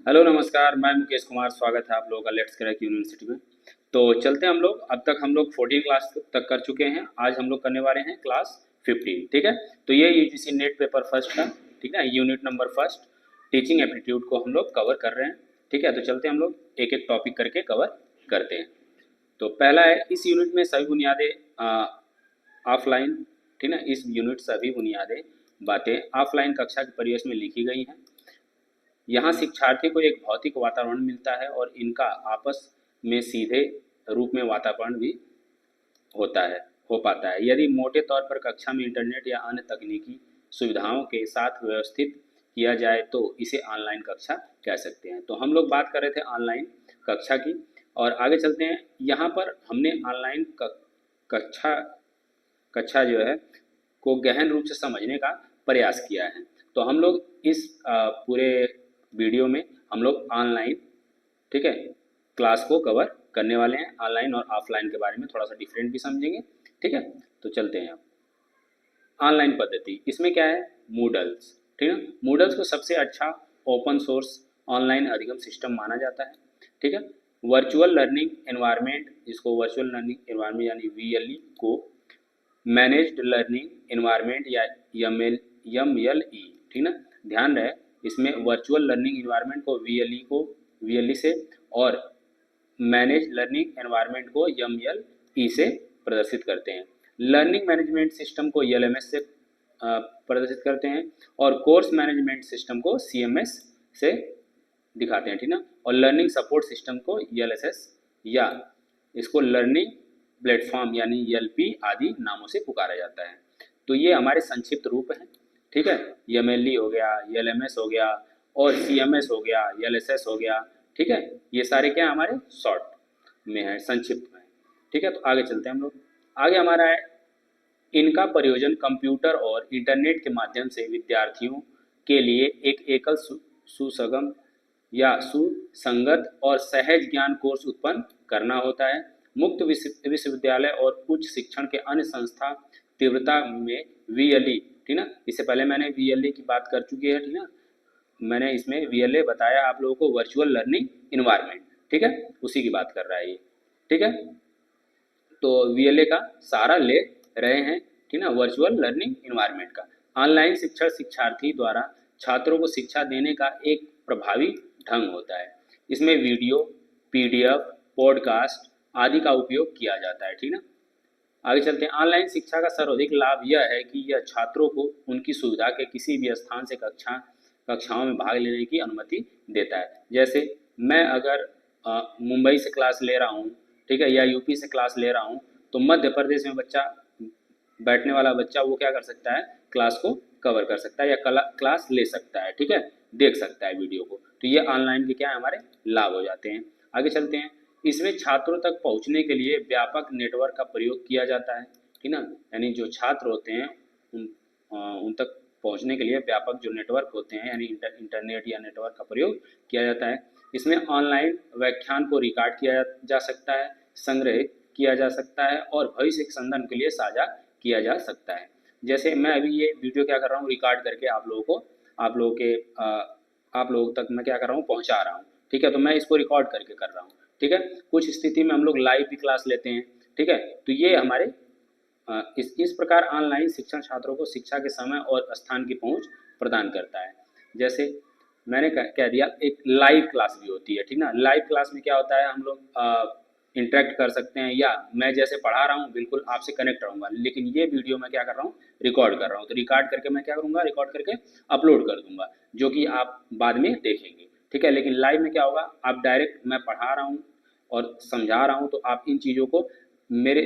Hello नमस्कार, मैं मुकेश कुमार। स्वागत है आप लोगों का लेट्स क्रैक यूनिवर्सिटी में। तो चलते हैं हम लोग। अब तक हम लोग 14 क्लास तक कर चुके हैं। आज हम लोग करने वाले हैं क्लास 15। ठीक है, तो ये यूजीसी नेट पेपर फर्स्ट का, ठीक है, unit number first teaching aptitude को हम लोग कवर कर रहे हैं। ठीक है, तो चलते हैं हम लोग एक एक टॉपिक करके कवर करते हैं। तो पहला है, इस यूनिट में सभी बुनियादें ऑफलाइन, ठीक है, इस यूनिट सभी बुनियादें बातें ऑफलाइन कक्षा के परिवेश में लिखी गई हैं। यहाँ शिक्षार्थी को एक भौतिक वातावरण मिलता है और इनका आपस में सीधे रूप में वातावरण भी होता है हो पाता है। यदि मोटे तौर पर कक्षा में इंटरनेट या अन्य तकनीकी सुविधाओं के साथ व्यवस्थित किया जाए तो इसे ऑनलाइन कक्षा कह सकते हैं। तो हम लोग बात कर रहे थे ऑनलाइन कक्षा की, और आगे चलते हैं। यहाँ पर हमने ऑनलाइन कक्षा कक्षा जो है को गहन रूप से समझने का प्रयास किया है। तो हम लोग इस पूरे वीडियो में हम लोग ऑनलाइन, ठीक है, क्लास को कवर करने वाले हैं। ऑनलाइन और ऑफलाइन के बारे में थोड़ा सा डिफरेंट भी समझेंगे। ठीक है, तो चलते हैं। ऑनलाइन पद्धति, इसमें क्या है, मूडल्स। ठीक है, मूडल्स को सबसे अच्छा ओपन सोर्स ऑनलाइन अधिगम सिस्टम माना जाता है। ठीक है, वर्चुअल लर्निंग एनवायरनमेंट, जिसको वर्चुअल लर्निंग एनवायरनमेंट यानी वीएलई को मैनेज्ड लर्निंग एनवायरनमेंट या एमएलई, ठीक ना, ध्यान रहे इसमें वर्चुअल लर्निंग एनवायरनमेंट को वीएलई से और मैनेज लर्निंग एनवायरनमेंट को एमएलई से प्रदर्शित करते हैं। लर्निंग मैनेजमेंट सिस्टम को एलएमएस से प्रदर्शित करते हैं और कोर्स मैनेजमेंट सिस्टम को सीएमएस से दिखाते हैं। ठीक ना, और लर्निंग सपोर्ट सिस्टम को एलएसएस या इसको लर्निंग प्लेटफॉर्म यानी एलपी आदि नामों से पुकारा जाता है। तो ये हमारे संक्षिप्त रूप हैं। ठीक है, एमएलई हो गया, एलएमएस हो गया और सीएमएस हो गया, एलएसएस हो गया। ठीक है, ये सारे क्या हमारे शॉर्ट में है, संक्षिप्त में। ठीक है, तो आगे चलते हैं हम लोग। आगे हमारा है, इनका प्रयोजन कंप्यूटर और इंटरनेट के माध्यम से विद्यार्थियों के लिए एक एकल सुसगम या सुसंगत और सहज ज्ञान कोर्स उत्पन्न करना होता है। मुक्त विश्वविद्यालय और उच्च शिक्षण के अन्य संस्था तीव्रता में वीएलई, ठीक ना, इससे पहले मैंने वीएलई की बात कर चुकी है। ठीक ना, मैंने इसमें वीएलए बताया आप लोगों को, वर्चुअल लर्निंग इन्वायरमेंट। ठीक है, उसी की बात कर रहा है ये। ठीक है, तो वीएलए का सहारा ले रहे हैं, ठीक ना, वर्चुअल लर्निंग इन्वायरमेंट का। ऑनलाइन शिक्षण शिक्षार्थी द्वारा छात्रों को शिक्षा देने का एक प्रभावी ढंग होता है। इसमें वीडियो, पीडीएफ, पॉडकास्ट आदि का उपयोग किया जाता है। ठीक ना, आगे चलते हैं। ऑनलाइन शिक्षा का सर्वाधिक लाभ यह है कि यह छात्रों को उनकी सुविधा के किसी भी स्थान से कक्षाओं में भाग लेने की अनुमति देता है। जैसे मैं अगर मुंबई से क्लास ले रहा हूँ, ठीक है, या यूपी से क्लास ले रहा हूँ, तो मध्य प्रदेश में बच्चा, बैठने वाला बच्चा, वो क्या कर सकता है, क्लास को कवर कर सकता है या क्लास ले सकता है। ठीक है, देख सकता है वीडियो को। तो ये ऑनलाइन के क्या है, हमारे लाभ हो जाते हैं। आगे चलते हैं। इसमें छात्रों तक पहुंचने के लिए व्यापक नेटवर्क का प्रयोग किया जाता है। ठीक ना, यानी जो छात्र होते हैं उन तक पहुंचने के लिए व्यापक जो नेटवर्क होते हैं यानी इंटरनेट या नेटवर्क का प्रयोग किया जाता है। इसमें ऑनलाइन व्याख्यान को रिकॉर्ड किया जा सकता है, संग्रह किया जा सकता है और भविष्य के संधान के लिए साझा किया जा सकता है। जैसे मैं अभी ये वीडियो क्या कर रहा हूँ, रिकॉर्ड करके आप लोगों तक मैं क्या कर रहा हूँ, पहुँचा रहा हूँ। ठीक है, तो मैं इसको रिकॉर्ड करके कर रहा हूँ। ठीक है, कुछ स्थिति में हम लोग लाइव भी क्लास लेते हैं। ठीक है, तो ये हमारे इस प्रकार ऑनलाइन शिक्षण छात्रों को शिक्षा के समय और स्थान की पहुंच प्रदान करता है। जैसे मैंने कह दिया, एक लाइव क्लास भी होती है। ठीक ना, लाइव क्लास में क्या होता है, हम लोग इंटरेक्ट कर सकते हैं, या मैं जैसे पढ़ा रहा हूँ बिल्कुल आपसे कनेक्ट रहूँगा, लेकिन ये वीडियो मैं क्या कर रहा हूँ, रिकॉर्ड कर रहा हूँ। तो रिकॉर्ड करके मैं क्या करूँगा, रिकॉर्ड करके अपलोड कर दूंगा, जो कि आप बाद में देखेंगे। ठीक है, लेकिन लाइव में क्या होगा, आप डायरेक्ट, मैं पढ़ा रहा हूँ और समझा रहा हूँ, तो आप इन चीज़ों को, मेरे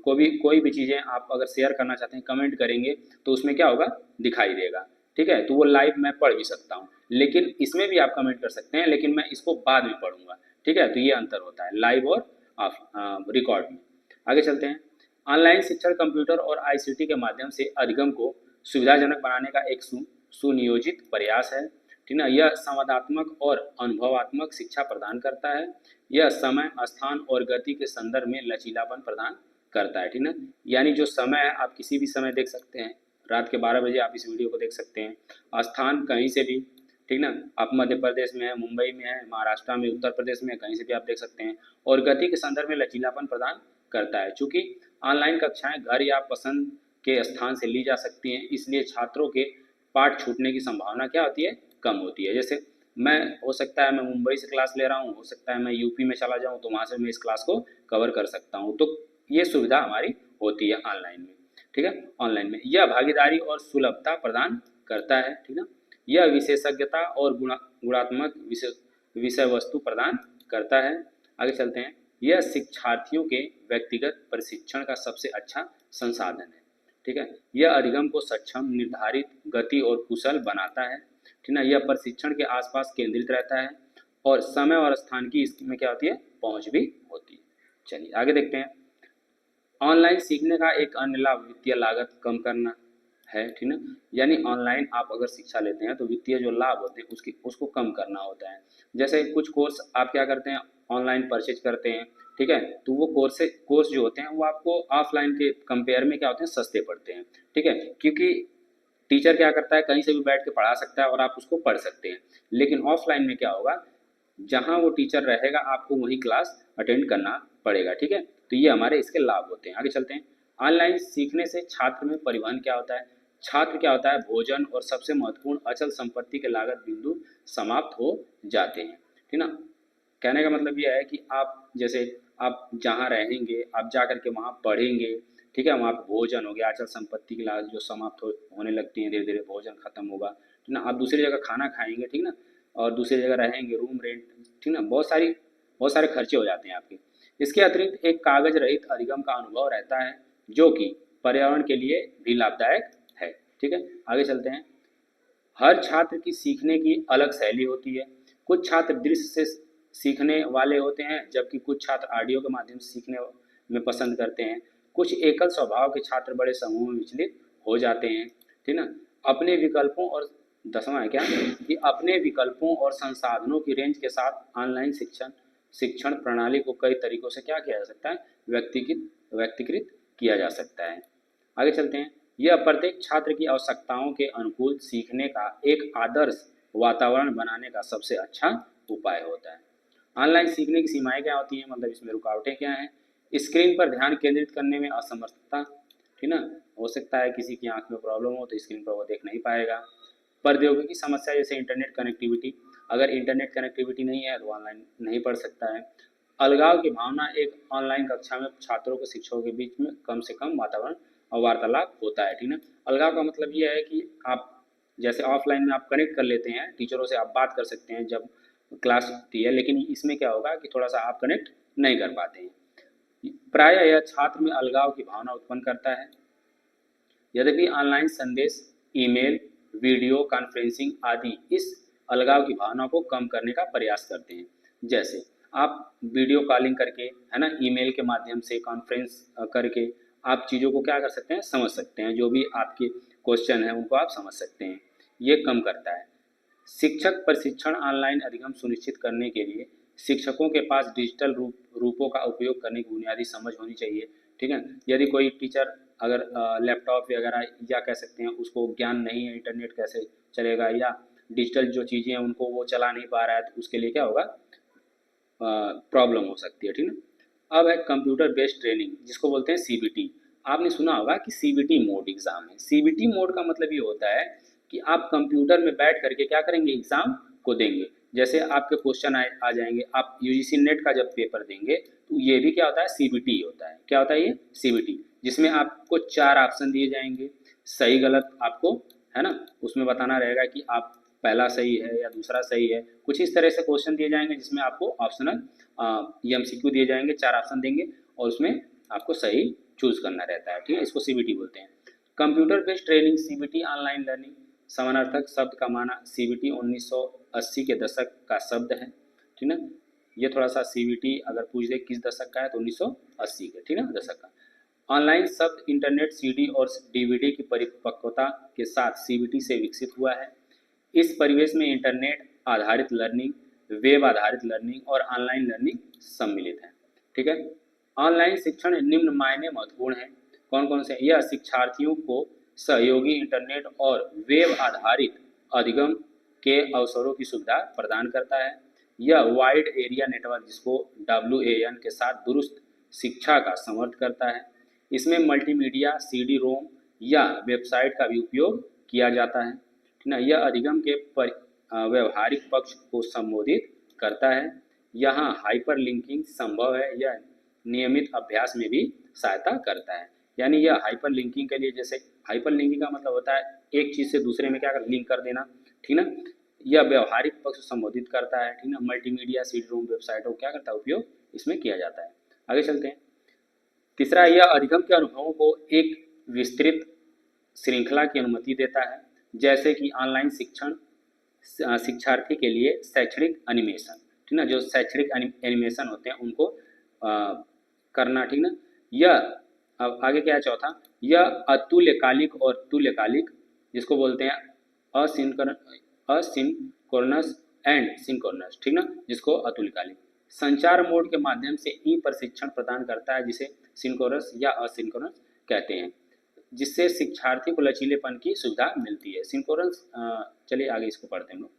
को भी कोई भी चीज़ें आप अगर शेयर करना चाहते हैं, कमेंट करेंगे तो उसमें क्या होगा, दिखाई देगा। ठीक है, तो वो लाइव मैं पढ़ भी सकता हूँ, लेकिन इसमें भी आप कमेंट कर सकते हैं, लेकिन मैं इसको बाद में पढ़ूंगा। ठीक है, तो ये अंतर होता है लाइव और रिकॉर्ड में। आगे चलते हैं। ऑनलाइन शिक्षण कंप्यूटर और आईसीटी के माध्यम से अधिगम को सुविधाजनक बनाने का एक सुनियोजित प्रयास है। ठीक ना, यह संवादात्मक और अनुभवात्मक शिक्षा प्रदान करता है। यह समय, स्थान और गति के संदर्भ में लचीलापन प्रदान करता है। ठीक ना, यानी जो समय है आप किसी भी समय देख सकते हैं, रात के 12 बजे आप इस वीडियो को देख सकते हैं, स्थान कहीं से भी, ठीक ना। आप मध्य प्रदेश में है, मुंबई में है, महाराष्ट्र में, उत्तर प्रदेश में, कहीं से भी आप देख सकते हैं। और गति के संदर्भ में लचीलापन प्रदान करता है। चूंकि ऑनलाइन कक्षाएं घर या पसंद के स्थान से ली जा सकती हैं, इसलिए छात्रों के पाठ छूटने की संभावना क्या होती है, कम होती है। जैसे मैं, हो सकता है मैं मुंबई से क्लास ले रहा हूँ, हो सकता है मैं यूपी में चला जाऊँ, तो वहाँ से मैं इस क्लास को कवर कर सकता हूँ। तो ये सुविधा हमारी होती है ऑनलाइन में, ठीक है। ऑनलाइन में यह भागीदारी और सुलभता प्रदान करता है, ठीक है। यह विशेषज्ञता और गुणात्मक विषय वस्तु प्रदान करता है। आगे चलते हैं। यह शिक्षार्थियों के व्यक्तिगत प्रशिक्षण का सबसे अच्छा संसाधन है, ठीक है। यह अधिगम को सक्षम, निर्धारित, गति और कुशल बनाता है, ठीक ना। यह प्रशिक्षण के आसपास केंद्रित रहता है और समय और स्थान की इसमें क्या होती है, पहुंच भी होती है। चलिए आगे देखते हैं। ऑनलाइन सीखने का एक अन्य लाभ वित्तीय लागत कम करना है, ठीक ना। यानी ऑनलाइन आप अगर शिक्षा लेते हैं तो वित्तीय जो लाभ होते हैं उसको कम करना होता है। जैसे कुछ कोर्स आप क्या करते हैं, ऑनलाइन परचेज करते हैं, ठीक है, तो वो कोर्स जो होते हैं वो आपको ऑफलाइन के कंपेयर में क्या होते हैं, सस्ते पड़ते हैं, ठीक है। क्योंकि टीचर क्या करता है, कहीं से भी बैठ के पढ़ा सकता है और आप उसको पढ़ सकते हैं। लेकिन ऑफलाइन में क्या होगा, जहाँ वो टीचर रहेगा आपको वही क्लास अटेंड करना पड़ेगा, ठीक है। तो ये हमारे इसके लाभ होते हैं। आगे चलते हैं। ऑनलाइन सीखने से छात्र में परिवहन क्या होता है, छात्र क्या होता है, भोजन और सबसे महत्वपूर्ण अचल संपत्ति के लागत बिंदु समाप्त हो जाते हैं, ठीक ना। कहने का मतलब यह है कि आप जैसे आप जहाँ रहेंगे, आप जा करके वहाँ पढ़ेंगे, ठीक है, वहाँ पे भोजन हो गया, अचल संपत्ति की लागत जो समाप्त होने लगती है, धीरे धीरे भोजन खत्म होगा, ठीक ना। आप दूसरी जगह खाना खाएंगे, ठीक ना, और दूसरी जगह रहेंगे, रूम रेंट, ठीक ना, बहुत सारे खर्चे हो जाते हैं आपके। इसके अतिरिक्त एक कागज रहित अधिगम का अनुभव रहता है, जो कि पर्यावरण के लिए भी लाभदायक है, ठीक है। आगे चलते हैं। हर छात्र की सीखने की अलग शैली होती है। कुछ छात्र दृश्य से सीखने वाले होते हैं, जबकि कुछ छात्र ऑडियो के माध्यम से सीखने में पसंद करते हैं। कुछ एकल स्वभाव के छात्र बड़े समूह में विचलित हो जाते हैं, ठीक ना। अपने विकल्पों और 10वां है क्या, कि अपने विकल्पों और संसाधनों की रेंज के साथ ऑनलाइन शिक्षण प्रणाली को कई तरीकों से क्या किया जा सकता है, व्यक्तिकृत किया जा सकता है। आगे चलते हैं। यह प्रत्येक छात्र की आवश्यकताओं के अनुकूल सीखने का एक आदर्श वातावरण बनाने का सबसे अच्छा उपाय होता है। ऑनलाइन सीखने की सीमाएं क्या होती हैं, मतलब इसमें रुकावटें क्या हैं। स्क्रीन पर ध्यान केंद्रित करने में असमर्थता, ठीक ना, हो सकता है किसी की आंख में प्रॉब्लम हो तो स्क्रीन पर वो देख नहीं पाएगा। प्रौद्योगिकी समस्या जैसे इंटरनेट कनेक्टिविटी, अगर इंटरनेट कनेक्टिविटी नहीं है तो ऑनलाइन नहीं पढ़ सकता है। अलगाव की भावना, एक ऑनलाइन कक्षा में छात्रों को शिक्षकों के बीच में कम से कम वातावरण और वार्तालाप होता है, ठीक ना। अलगाव का मतलब ये है कि आप जैसे ऑफलाइन में आप कनेक्ट कर लेते हैं टीचरों से, आप बात कर सकते हैं जब क्लास होती है, लेकिन इसमें क्या होगा कि थोड़ा सा आप कनेक्ट नहीं कर पाते हैं। प्रायः यह छात्र में अलगाव की भावना उत्पन्न करता है। यद्यपि ऑनलाइन संदेश, ईमेल, वीडियो कॉन्फ्रेंसिंग आदि इस अलगाव की भावना को कम करने का प्रयास करते हैं। जैसे आप वीडियो कॉलिंग करके, है ना, ईमेल के माध्यम से, कॉन्फ्रेंस करके आप चीज़ों को क्या कर सकते हैं, समझ सकते हैं, जो भी आपके क्वेश्चन है उनको आप समझ सकते हैं। ये कम करता है। शिक्षक प्रशिक्षण, ऑनलाइन अधिगम सुनिश्चित करने के लिए शिक्षकों के पास डिजिटल रूपों का उपयोग करने की बुनियादी समझ होनी चाहिए, ठीक है। यदि कोई टीचर अगर लैपटॉप वगैरह या कह सकते हैं उसको ज्ञान नहीं है, इंटरनेट कैसे चलेगा या डिजिटल जो चीज़ें हैं उनको वो चला नहीं पा रहा है, तो उसके लिए क्या होगा, प्रॉब्लम हो सकती है, ठीक ना। अब है कंप्यूटर बेस्ड ट्रेनिंग, जिसको बोलते हैं सीबीटी। आपने सुना होगा कि सीबीटी मोड एग्जाम है। सीबीटी मोड का मतलब ये होता है कि आप कंप्यूटर में बैठ करके क्या करेंगे, एग्जाम को देंगे। जैसे आपके क्वेश्चन आ जाएंगे, आप यूजीसी नेट का जब पेपर देंगे तो ये भी क्या होता है, सीबीटी होता है। क्या होता है ये, सीबीटी, जिसमें आपको 4 ऑप्शन दिए जाएंगे, सही गलत आपको, है ना, उसमें बताना रहेगा कि आप पहला सही है या दूसरा सही है। कुछ इस तरह से क्वेश्चन दिए जाएंगे जिसमें आपको ऑप्शनल एमसीक्यू दिए जाएंगे, 4 ऑप्शन देंगे और उसमें आपको सही चूज करना रहता है, ठीक है। इसको सीबीटी बोलते हैं। Computer based training, CBT online learning. समानार्थक शब्द का माना, सीबीटी 1980 के दशक का शब्द है, ठीक ना। ये थोड़ा सा सीबीटी अगर पूछ दे किस दशक का है तो 1980 के, ठीक ना, दशक का। ऑनलाइन शब्द इंटरनेट, सीडी और डीवीडी की परिपक्वता के साथ सीबीटी से विकसित हुआ है। इस परिवेश में इंटरनेट आधारित लर्निंग, वेब आधारित लर्निंग और ऑनलाइन लर्निंग सम्मिलित है, ठीक है। ऑनलाइन शिक्षण निम्न मायने महत्वपूर्ण है। कौन कौन से, यह शिक्षार्थियों को सहयोगी इंटरनेट और वेब आधारित अधिगम के अवसरों की सुविधा प्रदान करता है। यह वाइड एरिया नेटवर्क, जिसको WAN के साथ दुरुस्त शिक्षा का समर्थन करता है। इसमें मल्टीमीडिया, CD रोम या वेबसाइट का भी उपयोग किया जाता है ना। यह अधिगम के व्यवहारिक पक्ष को संबोधित करता है। यहाँ हाइपरलिंकिंग संभव है। यह नियमित अभ्यास में भी सहायता करता है। यानी यह हाइपरलिंकिंग के लिए, जैसे हाइपरलिंकिंग का मतलब होता है एक चीज़ से दूसरे में क्या कर लिंक कर देना, ठीक ना। यह व्यवहारिक पक्ष को संबोधित करता है, ठीक ना। मल्टीमीडिया, CD रोम, वेबसाइट को क्या करता है, उपयोग इसमें किया जाता है। आगे चलते हैं। तीसरा, यह अधिगम के अनुभवों को एक विस्तृत श्रृंखला की अनुमति देता है, जैसे कि ऑनलाइन शिक्षण, शिक्षार्थी के लिए शैक्षणिक एनिमेशन, ठीक ना। जो शैक्षणिक एनिमेशन होते हैं उनको करना, ठीक ना। यह अब आगे क्या है, चौथा, यह अतुल्यकालिक और तुल्यकालिक, जिसको बोलते हैं असिंक्रोनस एंड सिंक्रोनस, ठीक ना, जिसको अतुल्यकालिक संचार मोड के माध्यम से ई प्रशिक्षण प्रदान करता है, जिसे सिंक्रोनस या असिंक्रोनस कहते हैं, जिससे शिक्षार्थी को लचीलेपन की सुविधा मिलती है। सिंक्रोनस, चलिए आगे इसको पढ़ते हैं हम लोग।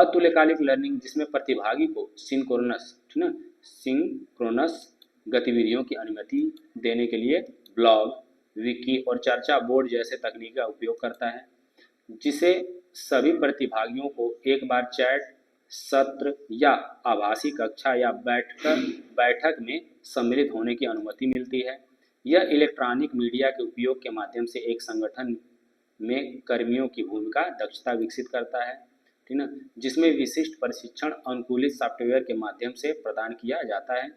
अतुल्यकालिक लर्निंग, जिसमें प्रतिभागी को सिंक्रोनस, ठीक ना, सिंक्रोनस गतिविधियों की अनुमति देने के लिए ब्लॉग, विकी और चर्चा बोर्ड जैसे तकनीक का उपयोग करता है, जिसे सभी प्रतिभागियों को एक बार चैट सत्र या आभासी कक्षा या बैठक में सम्मिलित होने की अनुमति मिलती है। यह इलेक्ट्रॉनिक मीडिया के उपयोग के माध्यम से एक संगठन में कर्मियों की भूमिका दक्षता विकसित करता है, ठीक ना, जिसमें विशिष्ट प्रशिक्षण अनुकूलित सॉफ्टवेयर के माध्यम से प्रदान किया जाता है,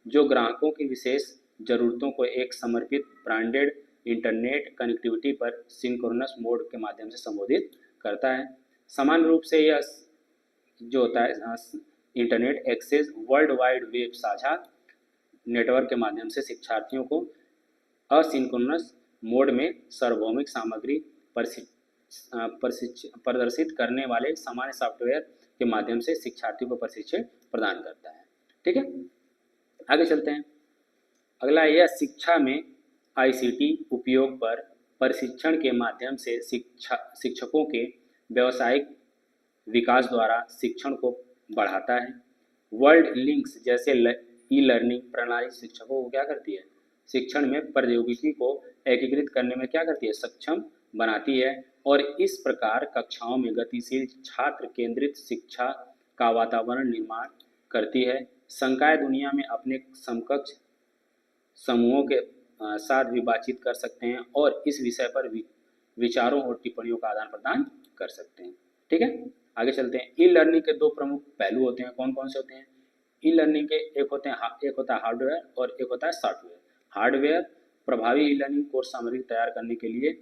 जो ग्राहकों की विशेष जरूरतों को एक समर्पित ब्रांडेड इंटरनेट कनेक्टिविटी पर सिंक्रोनस मोड के माध्यम से संबोधित करता है। समान रूप से यह जो होता है internet access world wide web साझा नेटवर्क के माध्यम से शिक्षार्थियों को असिंक्रोनस मोड में सार्वभौमिक सामग्री प्रदर्शित करने वाले सामान्य सॉफ्टवेयर के माध्यम से शिक्षार्थियों को प्रशिक्षण प्रदान करता है। ठीक है, आगे चलते हैं। अगला, यह शिक्षा में ICT उपयोग पर प्रशिक्षण के माध्यम से शिक्षकों के व्यावसायिक विकास द्वारा शिक्षण को बढ़ाता है। वर्ल्ड लिंक्स जैसे ई लर्निंग प्रणाली शिक्षकों को क्या करती है, शिक्षण में प्रौद्योगिकी को एकीकृत करने में क्या करती है, सक्षम बनाती है, और इस प्रकार कक्षाओं में गतिशील छात्र केंद्रित शिक्षा का वातावरण निर्माण करती है। संकाय दुनिया में अपने समकक्ष समूहों के साथ भी बातचीत कर सकते हैं और इस विषय पर विचारों और टिप्पणियों का आदान प्रदान कर सकते हैं। ठीक है, आगे चलते हैं। ई लर्निंग के दो प्रमुख पहलू होते हैं, कौन कौन से होते हैं? ई लर्निंग के एक होता है हार्डवेयर और एक होता है सॉफ्टवेयर। हार्डवेयर, प्रभावी ई लर्निंग कोर्स सामग्री तैयार करने के लिए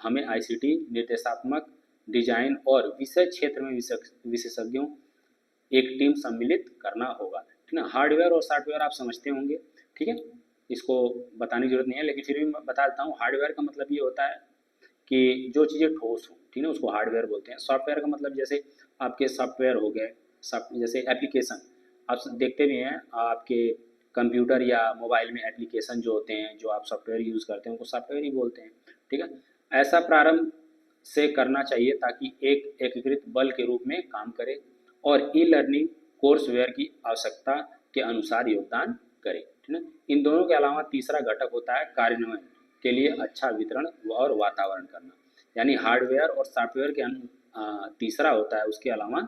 हमें ICT निर्देशात्मक डिजाइन और विषय क्षेत्र में विशेषज्ञों एक टीम सम्मिलित करना होगा, ठीक ना। हार्डवेयर और सॉफ्टवेयर आप समझते होंगे, ठीक है, इसको बताने की जरूरत नहीं है, लेकिन फिर भी मैं बता देता हूँ। हार्डवेयर का मतलब ये होता है कि जो चीज़ें ठोस हो, ठीक है, उसको हार्डवेयर बोलते हैं। सॉफ्टवेयर का मतलब जैसे आपके सॉफ्टवेयर हो गए, जैसे एप्लीकेशन आप देखते भी हैं, आपके कंप्यूटर या मोबाइल में एप्लीकेशन जो होते हैं, जो आप सॉफ्टवेयर यूज़ करते हैं, उनको सॉफ्टवेयर ही बोलते हैं, ठीक है। ऐसा प्रारंभ से करना चाहिए ताकि एक एकीकृत बल के रूप में काम करे और ई लर्निंग कोर्सवेयर की आवश्यकता के अनुसार योगदान करे, ठीक है। इन दोनों के अलावा तीसरा घटक होता है कार्यान्वयन के लिए अच्छा वितरण और वातावरण करना, यानी हार्डवेयर और सॉफ्टवेयर के तीसरा होता है उसके अलावा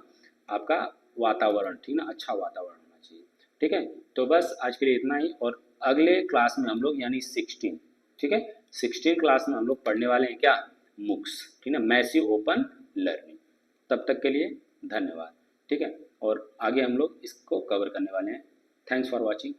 आपका वातावरण, ठीक ना, अच्छा वातावरण होना चाहिए। ठीक है, तो बस आज के लिए इतना ही, और अगले क्लास में हम लोग यानी 16, ठीक है, 16 क्लास में हम लोग पढ़ने वाले हैं क्या, MOOCs, ठीक है, मैसिव ओपन लर्निंग। तब तक के लिए धन्यवाद, ठीक है, और आगे हम लोग इसको कवर करने वाले हैं। Thanks for watching.